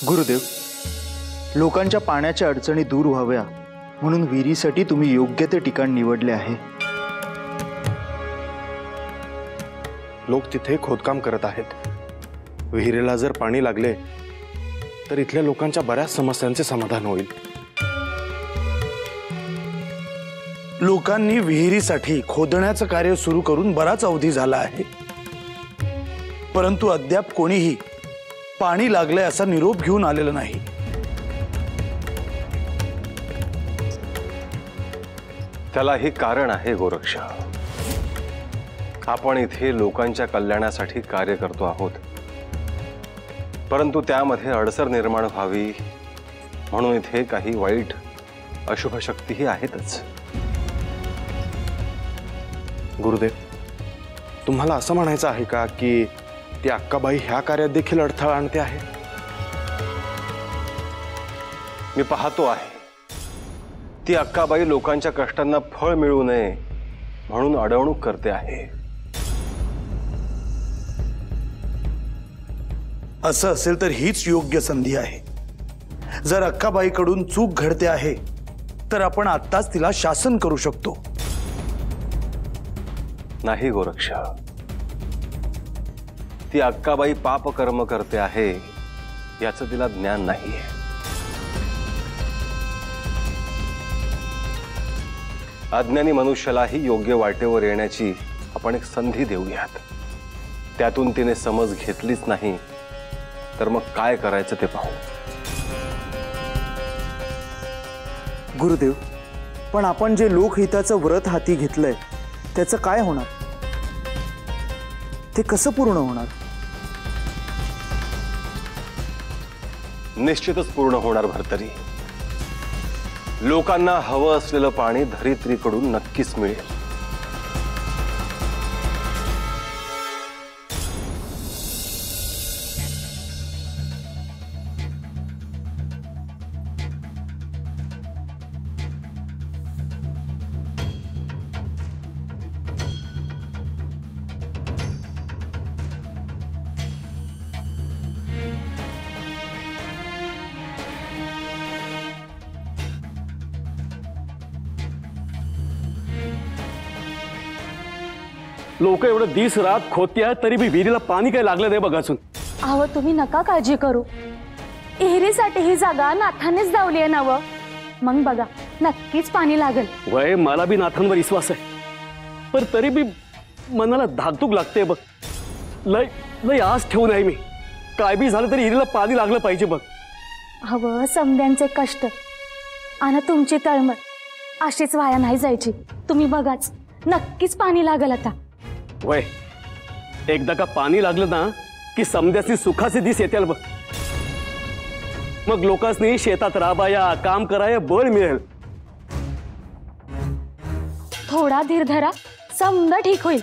गुरुदेव, लोकांच्या पाण्याच्या अडचणी दूर व्हाव्या म्हणून विहिरीसाठी तुम्ही योग्य ते ठिकाण निवडले आहे। लोक तिथे खोदकाम करत आहेत। विहिरीला जर पाणी लागले तर इथल्या लोकांच्या बऱ्याच समस्यांचे समाधान होईल। लोकांनी विहिरीसाठी खोदण्याचं कार्य सुरू करून बराच अवधी झाला आहे, परंतु अद्याप कोणीही पाणी लागलंय असा निरोप घेऊन आलेला नाही। त्यालाही कारण आहे गोरक्ष। आपण इथे लोकांच्या कल्याणासाठी कार्य करतो आहोत, परंतु त्यामध्ये अडसर निर्माण व्हावी म्हणून इथे काही वाईट अशुभ शक्तीही आहेतच। गुरुदेव, तुम्हाला असं म्हणायचं आहे का की ती अक्काबाई ह्या कार्यात देखील अडथळा आणते आहे? मी पाहतो आहे ती अक्काबाई लोकांच्या कष्टांना फळ मिळू नये म्हणून अडवणूक करते आहे। असं असेल तर हीच योग्य संधी आहे। जर अक्काबाईकडून चूक घडते आहे तर आपण आत्ताच तिला शासन करू शकतो। नाही गोरक्ष, ती अक्काबाई पाप कर्म करते आहे याचं तिला ज्ञान नाहीये। अज्ञानी मनुष्यालाही योग्य वाटेवर येण्याची आपण एक संधी देऊयात। त्यातून तिने समज घेतलीच नाही तर मग काय करायचं ते पाहू। गुरुदेव, पण आपण जे लोकहिताचं व्रत हाती घेतलंय त्याचं काय होणार? ते कसं पूर्ण होणार? निश्चितच पूर्ण होणार भरतरी। लोकांना हवं असलेलं पाणी धरित्रीकडून नक्कीच मिळेल। लोक एवढं दिस रात खोदते तरी भी विहिरीला पाणी काही लागलं नाही बघ अजून। अहो तुम्ही नका काळजी करू, विहिरीसाठी ही जागा नाथानेच दावली आहे नव। मग बघा नक्कीच पाणी लागेल। वय मला भी नाथांवर विश्वास आहे, पण तरी भी मनाला धाकधूक लागते बघ। लय लय आस ठेवून आहे मी, काय बी झालं तरी विहिरीला पाणी लागलं पाहिजे बघ। अहो समद्यांचे कष्ट आणि तुमची तळमळ अशीच वाया नाही जायची। तुम्ही बघाच नक्कीच पाणी लागेल आता। वय एकदा का पाणी लागलं ना की समद्याची सुखाचे दिस येतील बघ। मग लोकांनी शेतात राबाया काम कराया बळ मिळेल। थोडा धीर धरा, समद ठीक होईल।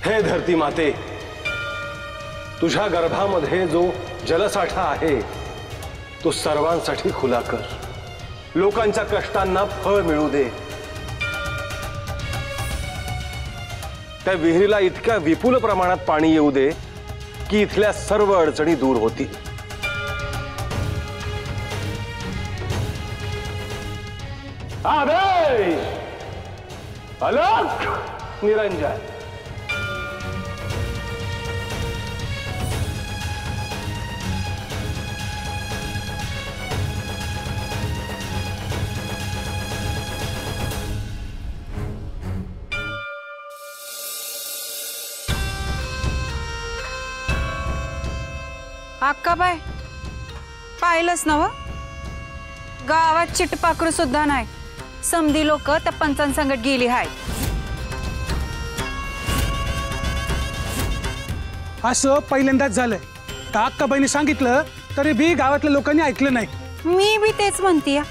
हे धरती माते, तुझ्या गर्भामध्ये जो जलसाठा आहे तो सर्वांसाठी खुला कर। लोकांच्या कष्टांना फळ मिळू दे। त्या विहिरीला इतक्या विपुल प्रमाणात पाणी येऊ दे की इथल्या सर्व अडचणी दूर होतील। आदेश अलख निरंजन। अक्काबाई पाहिलंच नव, गावात चिटपाखरू सुद्धा नाही। समधी लोक त्या पंचांसंगत गेली हाय। असं पहिल्यांदाच झालंय का? अक्काबाईंनी सांगितलं तरी बी गावातल्या लोकांनी ऐकलं नाही। मी बी तेच म्हणतीय,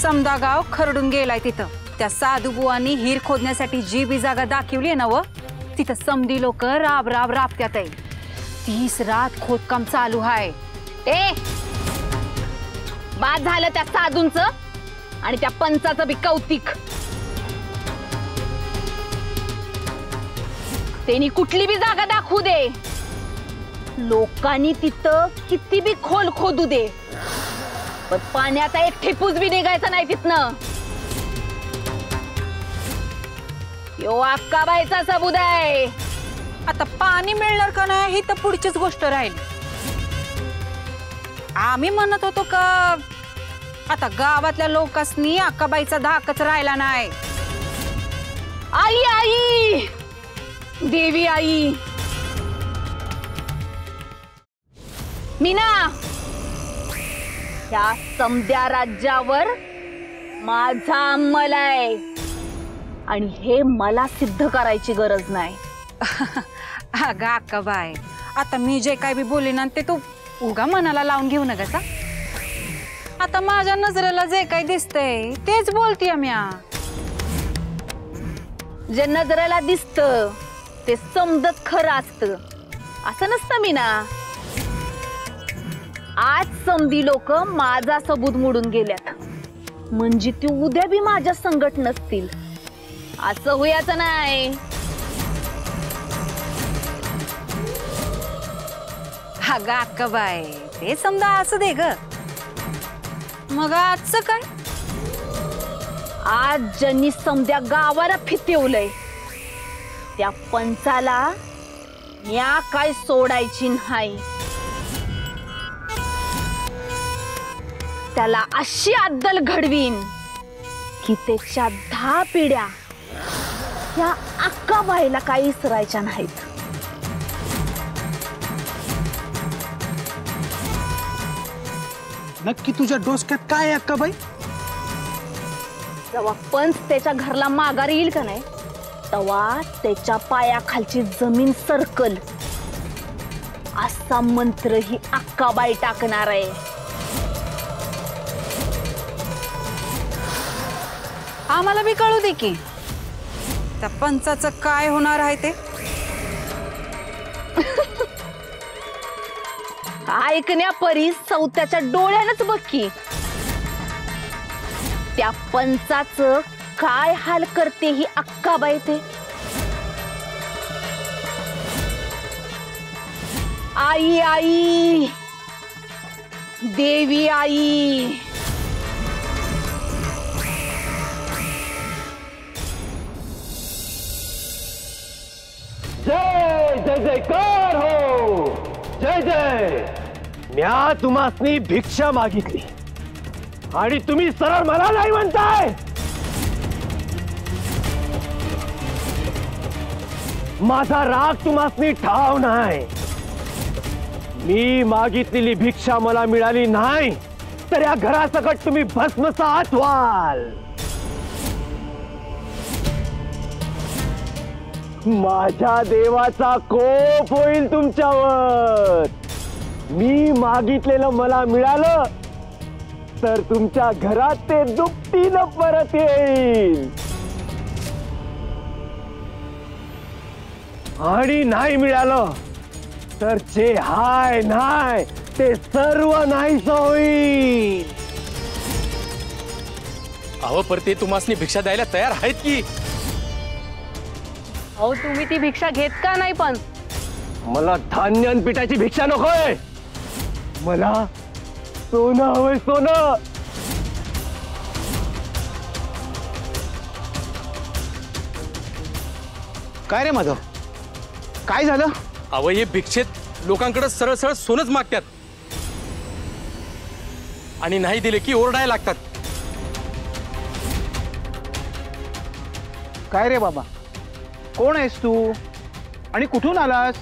समदा गाव खरडून गेलाय तिथं। त्या साधूबुवांनी हिर खोदण्यासाठी जी बी जागा दाखवली आहे ना व तिथं समधी लोक राब राब राबत्यात आहे. 30 रात खोदकाम चालू आहे. ए बाद झालं त्या साधूंचं आणि त्या पंचाचं बी कौतिक. त्यांनी कुठली बी जागा दाखवू दे, लोकांनी तिथं किती बी खोल खोदू दे, पण पाण्याचा एक ठिपूस बी निघायचा नाही तिथनं. यो अक्काबाईचा सबूत आहे. आता पाणी मिळणार का नाही ही तर पुढचीच गोष्ट राहील. आम्ही म्हणत होतो का आता गावातल्या लोकांनी अक्काबाईचा धाकच राहिला नाही. आई आई देवी आई मीना, या समद्या राज्यावर माझा अंमल आहे आणि हे मला सिद्ध करायची गरज नाही. अगं अक्काबाई, आता मी जे काय बी बोले ना ते तू उगा मनाला लावून घेऊ नका सा. आता माझ्या नजरेला जे काही दिसतंय तेच बोलतीये म्या. जे नजरेला दिसतं ते समजत खरं असतं असं नसतं मीना. आज समधी लोक माझा सबूत मोडून गेल्यात म्हणजे ती उद्या बी माझ्या संगट नसतील असं होयाचं नाही. अगं अक्काबाई, ते समजा असं दे ग. मग आजचं काय? आज ज्यांनी समध्या गावाला फितवलंय त्या पंचाला या काय सोडायची नाही. त्याला अशी अद्दल घडवीन की त्याच्या 10 पिढ्या या अक्काबाईला काही इसरायच्या नाहीत. नक्की तुझ्या डोसक्यात काय आहे अक्काबाई? जेव्हा पंच त्याच्या घरला माघार येईल का नाही तेव्हा त्याच्या पायाखालची जमीन सरकल असा मंत्र ही अक्काबाई टाकणार आहे. आम्हाला बी कळू दे की त्या पंचाचं काय होणार आहे ते. ऐकण्यापरी सौत्याच्या डोळ्यानच बघ की त्या पंचाचं काय हाल करते ही अक्काबाई ते. आई आई देवी आई जय जय जयकार हो. जय जय. म्या तुम्हासनी भिक्षा मागितली आणि तुम्ही सरळ मला नाही म्हणताय. माझा राग तुम्हासनी ठाव नाही. मी मागितलेली भिक्षा मला मिळाली नाही तर या घरासकट तुम्ही भस्मसात व्हाल. माझ्या देवाचा कोप होईल तुमच्यावर. मी मागितलेलं मला मिळालं तर तुमच्या घरात ते दुपटीनं परत येईल आणि नाही मिळालं तर जे हाय नाही ते सर्व नाहीस होईल. अहो पर ते तुम्हासनी भिक्षा द्यायला तयार आहेत की. अहो तुम्ही ती भिक्षा घेत का नाही पण? मला धान्य आणि पिठाची भिक्षा नकोय. मला सोनं हवंय, सोनं. काय रे माधव, काय झालं? अहो हे भिक्षेत लोकांकडे सरळ सरळ सोनच मागतात आणि नाही दिले की ओरडायला लागतात. काय रे बाबा, कोण आहेस तू आणि कुठून आलास?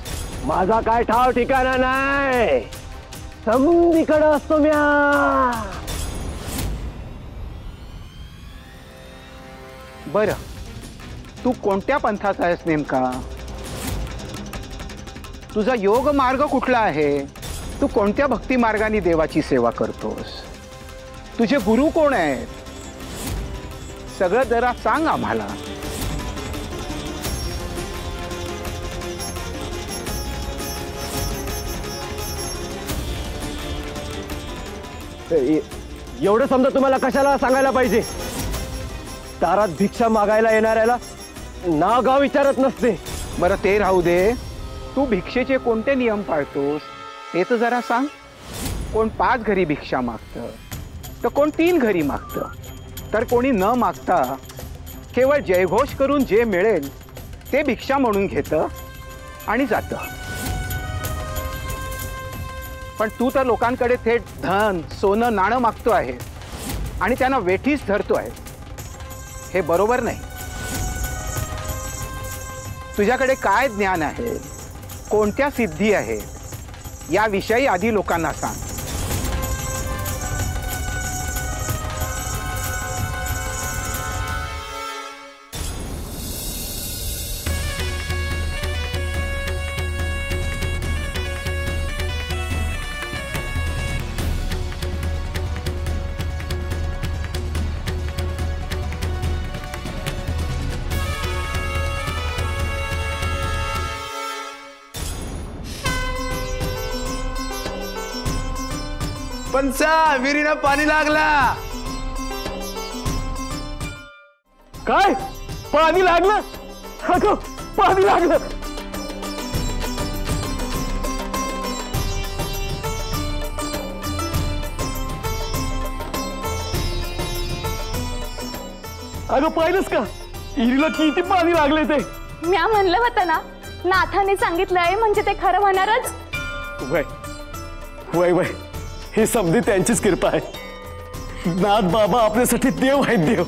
माझा काय ठाव ठिकाणा नाही. समधीकडे असतो म्या. बरं, तू कोणत्या पंथाचा आहेस नेमका? तुझा योग मार्ग कुठला आहे? तू कोणत्या भक्ती मार्गाने देवाची सेवा करतोस? तुझे गुरु कोण आहेत? सगळं जरा सांग आम्हाला. एवढं समजा तुम्हाला कशाला सांगायला पाहिजे. दारात भिक्षा मागायला येणाऱ्याला नाव गाव विचारत नसते. बरं ते राहू दे, तू भिक्षेचे कोणते नियम पाळतोस ते तर जरा सांग. कोण 5 घरी भिक्षा मागतं, तर कोण 3 घरी मागतं, तर कोणी न मागता केवळ जयघोष करून जे मिळेल ते भिक्षा म्हणून घेतं आणि जातं. पण तू तर लोकांकडे थेट धन सोनं नाणं मागतो आहे आणि त्यांना वेठीस धरतो आहे. हे बरोबर नाही. तुझ्याकडे काय ज्ञान आहे, कोणत्या सिद्धी आहेत याविषयी आधी लोकांना सांग. पंचा विहिरीला पाणी लागला. काय पाणी लागलं? अगं पाणी लागलं. अगं पाहिलंस का विहिरीला किती पाणी लागले ते. म्या म्हणलं होतं ना, नाथाने सांगितलंय म्हणजे ते खरं होणारच. वय वय वय, ही समधी त्यांचीच कृपा आहे. नाथ बाबा आपल्यासाठी देव आहेत, देव.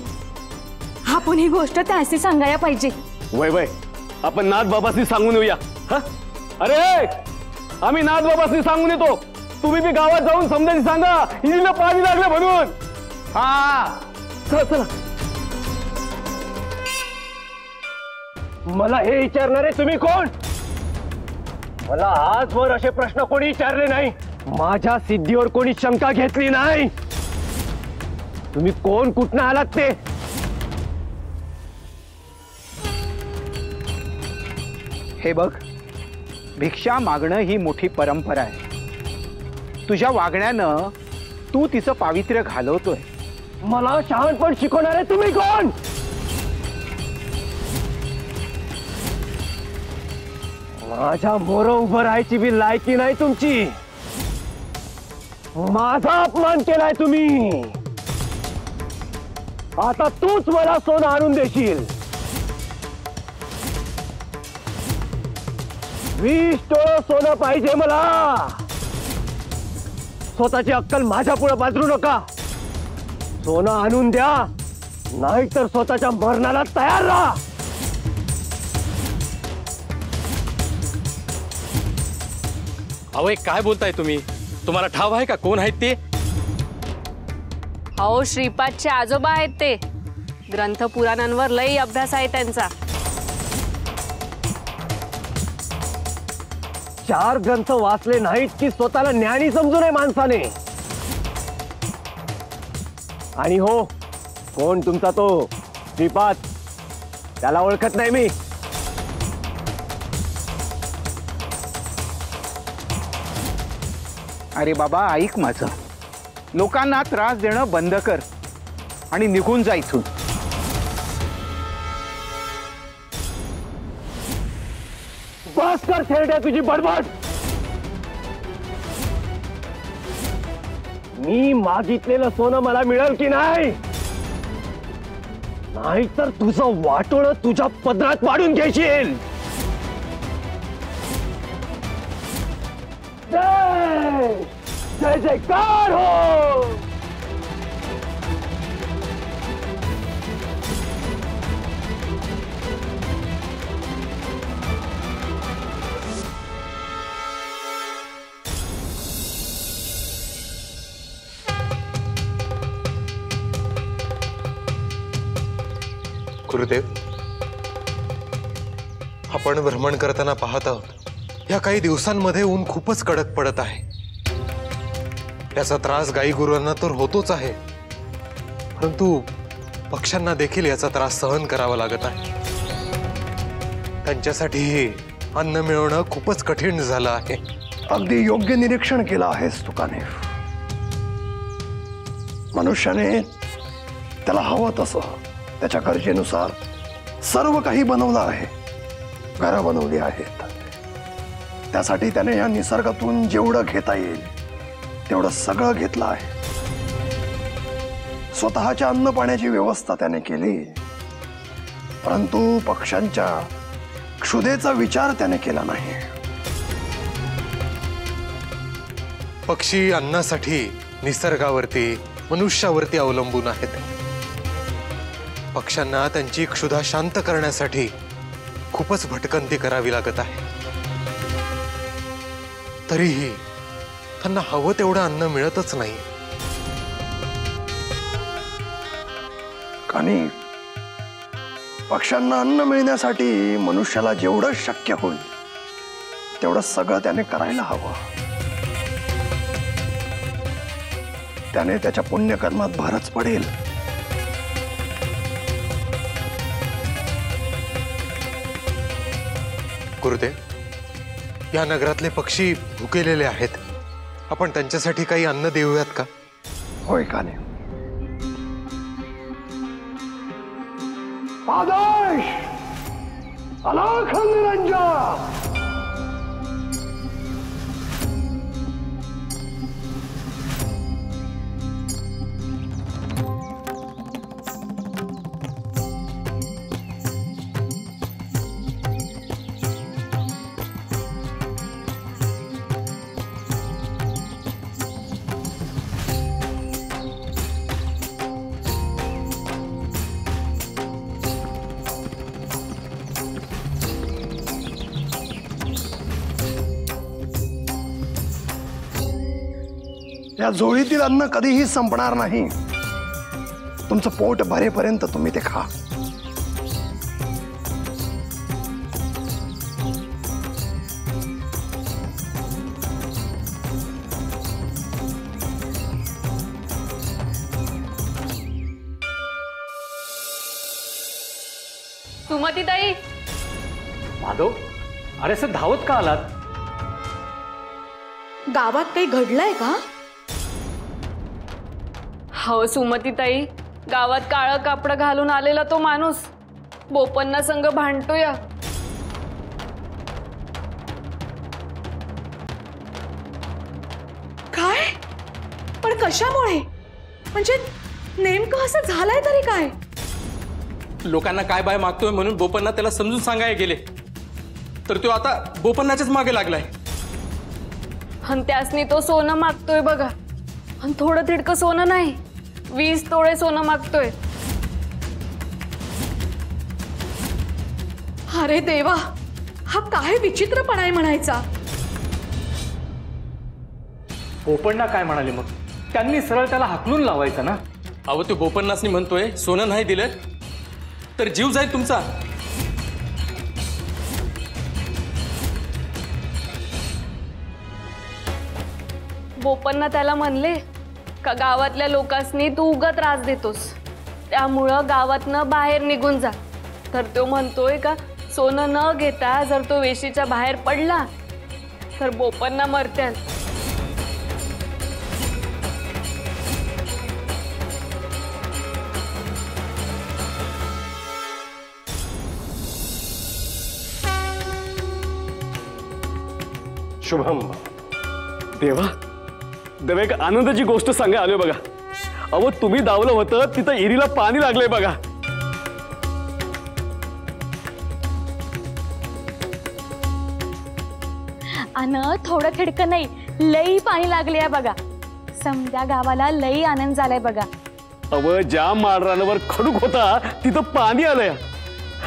आपण ही गोष्ट त्याशी सांगायला पाहिजे. वय वय, आपण नाथ बाबाशी सांगून येऊया. हा अरे आम्ही नाथ बाबाशी सांगून येतो. तुम्ही बी गावात जाऊन समजायची सांगा हिला पाणी लागलं म्हणून. हा चला चला. मला हे विचारणारे तुम्ही कोण? मला आजवर असे प्रश्न कोणी विचारले नाही. माझ्या सिद्धीवर कोणी शंका घेतली नाही. तुम्ही कोण कुठनं आलात ते? हे बघ, भिक्षा मागणं ही मोठी परंपरा आहे. तुझ्या वागण्यानं तू तिचं पावित्र्य घालवतोय. मला शहाणपण शिकवणारे तुम्ही कोण? माझ्या मोर उभं राहायची बी लायकी नाही तुमची. माझा अपमान केलाय तुम्ही. आता तूच मला सोनं आणून देशील. 20 टोळं सोनं पाहिजे मला. स्वतःची अक्कल माझ्या पुढे बाजरू नका. सोनं आणून द्या, नाहीतर स्वतःच्या मरणाला तयार राहा. अहो एक काय बोलताय तुम्ही? तुम्हाला ठाव आहे का कोण आहेत ते? अहो श्रीपादचे आजोबा आहेत ते. ग्रंथ पुराणांवर लई अभ्यास आहे त्यांचा. 4 ग्रंथ वाचले नाहीत की स्वतःला ज्ञानी समजू नये माणसाने. आणि हो, कोण तुमचा तो श्रीपाद? त्याला ओळखत नाही मी. अरे बाबा ऐक माझं. लोकांना त्रास देणं बंद कर आणि निघून जा इथून. बस कर थेरड्या तुझी बडबड. मी मागितलेलं सोनं मला मिळेल की नाही? नाहीतर तुझं वाटोळं तुझ्या पदरात वाढून घेशील. जय जय जयकार हो. गुरुदेव, आपण भ्रमण करताना पाहत आहोत या काही दिवसांमध्ये ऊन खूपच कडक पडत आहे. याचा त्रास गाई गुरांना तर होतोच आहे, परंतु पक्ष्यांना देखील याचा त्रास सहन करावा लागत आहे. त्यांच्यासाठी अन्न मिळवणं खूपच कठीण झालं आहे. अगदी योग्य निरीक्षण केलं आहेस तू कानिफ. मनुष्याने त्याला हवं तसं त्याच्या गरजेनुसार सर्व काही बनवलं आहे. घरं बनवली आहेत. त्यासाठी त्याने या निसर्गातून जेवढं घेता येईल तेवढं सगळं घेतलं आहे. स्वतःच्या अन्न पाण्याची व्यवस्था त्याने केली, परंतु पक्ष्यांच्या क्षुधेचा विचार त्याने केला नाही. पक्षी अन्नासाठी निसर्गावरती मनुष्यावरती अवलंबून आहेत. पक्ष्यांना त्यांची क्षुधा शांत करण्यासाठी खूपच भटकंती करावी लागत आहे. तरीही त्यांना हवं तेवढं अन्न मिळतच नाही. आणि पक्ष्यांना अन्न मिळण्यासाठी मनुष्याला जेवढं शक्य होईल तेवढं सगळं त्याने करायला हवं. त्याने त्याच्या पुण्यकर्मात भरच पडेल. गुरुदेव, या नगरातले पक्षी भुकेलेले आहेत. आपण त्यांच्यासाठी काही अन्न देऊयात का? होय काने. आदेश अलख निरंजन. या झोळीतील अन्न कधीही संपणार नाही. तुमचं पोट भरेपर्यंत तुम्ही ते खा. सुमतीताई. माधव, अरे असं धावत का आलात? गावात काही घडलंय का? हो सुमतीताई, गावात काळं कापड घालून आलेला तो माणूस बोपन्ना संग भांडतोय. काय? पण कशामुळे? म्हणजे नेमकं असं झालंय तरी काय? लोकांना काय बाय मागतोय म्हणून बोपन्ना त्याला समजून सांगायला गेले, तर तो आता बोपन्नाच्याच मागे लागलाय. आणि त्यासनी तो सोनं मागतोय बघा. आणि थोडं तिडकं सोनं नाही, 20 तोळे सोनं मागतोय. अरे देवा, हा काय विचित्रपणा आहे म्हणायचा. बोपण्णा काय म्हणाले मग? त्यांनी सरळ त्याला हाकलून लावायचं ना. अहो, तो बोपन्नासनी म्हणतोय सोनं नाही दिलं तर जीव जाईल तुमचा. बोपन्ना त्याला म्हणले का गावातल्या लोकांनी तू उगा त्रास देतोस, त्यामुळं गावातनं बाहेर निघून जा. तर तो म्हणतोय का सोनं न घेता जर तो वेशीच्या बाहेर पडला तर बोपन्ना मरत्याल. शुभम. देवा, देवा एक आनंदाची गोष्ट सांगा आलोय बघा. अहो, तुम्ही दावलं होतं तिथं इरीला पाणी लागलंय बघा. अन थोडं थिडकं नाही, लई पाणी लागले बघा. समजा गावाला लई आनंद झालाय बघा. अव, ज्या माळरानावर खडूक होता तिथं पाणी आलंय.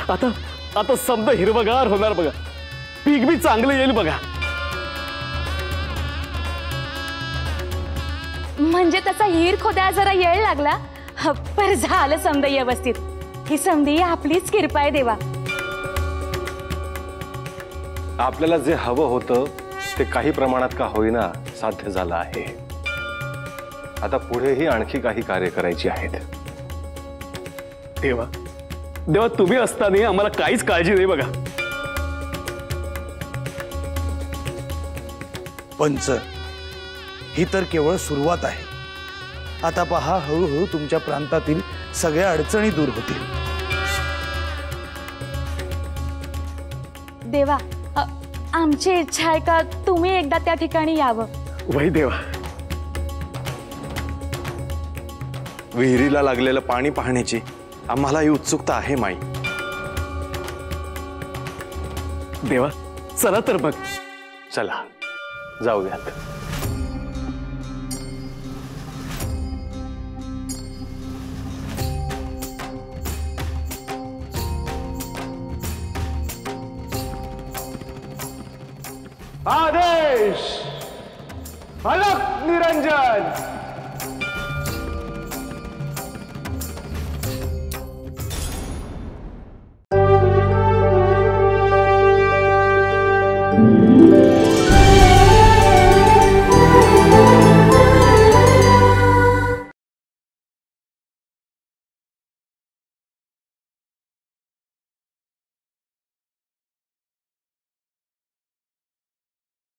आता आता समजा हिरवगार होणार बघा. पीक बी चांगलं येईल बघा. म्हणजे त्याचा हिर खोद्या जरा येळ लागला, पर झालं समजा व्यवस्थित. ही समधी आपलीच कृपा आहे देवा. आपल्याला जे हवं होतं ते काही प्रमाणात का होईना साध्य झालं आहे. आता पुढेही आणखी काही कार्य करायची आहेत. देवा देवा, तुम्ही असताना आम्हाला काहीच काळजी नाही बघा. पंच, ही तर केवळ सुरुवात आहे. आता पहा, हळूहळू तुमच्या प्रांतातील सगळ्या अडचणी दूर होतील. देवा, आमची इच्छा आहे का तुम्ही एकदा त्या ठिकाणी यावं. वही देवा. विहिरीला लागलेलं पाणी पाहण्याची आम्हालाही उत्सुकता आहे माई. देवा चला तर मग. चला जाऊयात. आदेश अलक निरंजन.